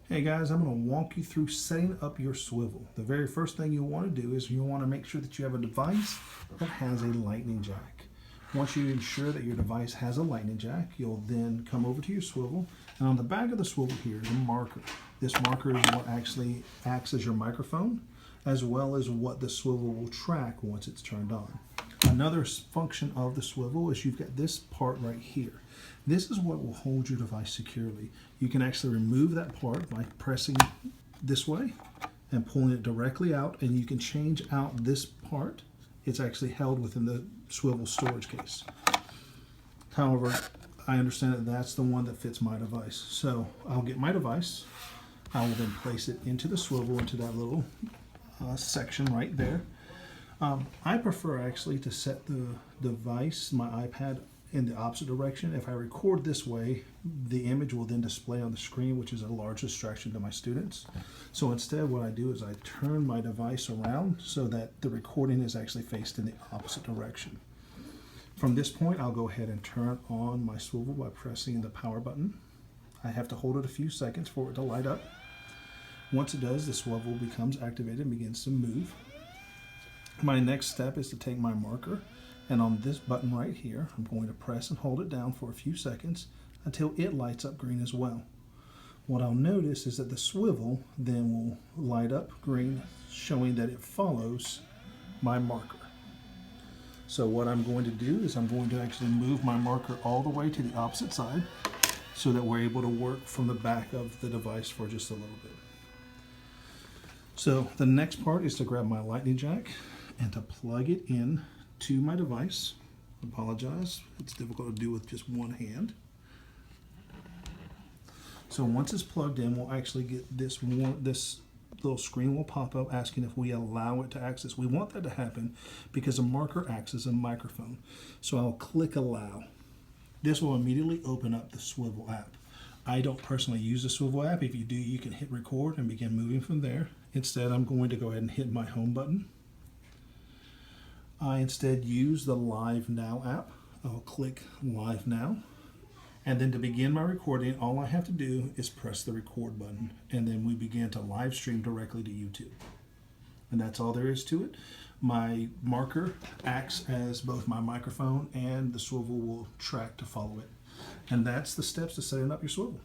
Hey guys, I'm going to walk you through setting up your Swivl. The very first thing you'll want to do is you'll want to make sure that you have a device that has a lightning jack. Once you ensure that your device has a lightning jack, you'll then come over to your Swivl, and on the back of the Swivl here is a marker. This marker is what actually acts as your microphone, as well as what the Swivl will track once it's turned on. Another function of the Swivl is you've got this part right here. This is what will hold your device securely. You can actually remove that part by pressing this way and pulling it directly out, and you can change out this part. It's actually held within the Swivl storage case. However, I understand that that's the one that fits my device. So I'll get my device. I will then place it into the Swivl, into that little section right there. I prefer actually to set the device, my iPad, in the opposite direction. If I record this way, the image will then display on the screen, which is a large distraction to my students. So instead, what I do is I turn my device around so that the recording is actually faced in the opposite direction. From this point, I'll go ahead and turn on my Swivl by pressing the power button. I have to hold it a few seconds for it to light up. Once it does, the Swivl becomes activated and begins to move. My next step is to take my marker, and on this button right here, I'm going to press and hold it down for a few seconds until it lights up green as well. What I'll notice is that the Swivl then will light up green, showing that it follows my marker. So what I'm going to do is I'm going to actually move my marker all the way to the opposite side so that we're able to work from the back of the device for just a little bit. So the next part is to grab my lightning jack and to plug it in to my device. I apologize, it's difficult to do with just one hand. So once it's plugged in, we'll actually get this little screen will pop up asking if we allow it to access. We want that to happen because a marker acts as a microphone. So I'll click allow. This will immediately open up the Swivl app. I don't personally use the Swivl app. If you do, you can hit record and begin moving from there. Instead, I'm going to go ahead and hit my home button. I instead use the Live Now app. I'll click Live Now. And then to begin my recording, all I have to do is press the record button. And then we begin to live stream directly to YouTube. And that's all there is to it. My marker acts as both my microphone, and the Swivl will track to follow it. And that's the steps to setting up your Swivl.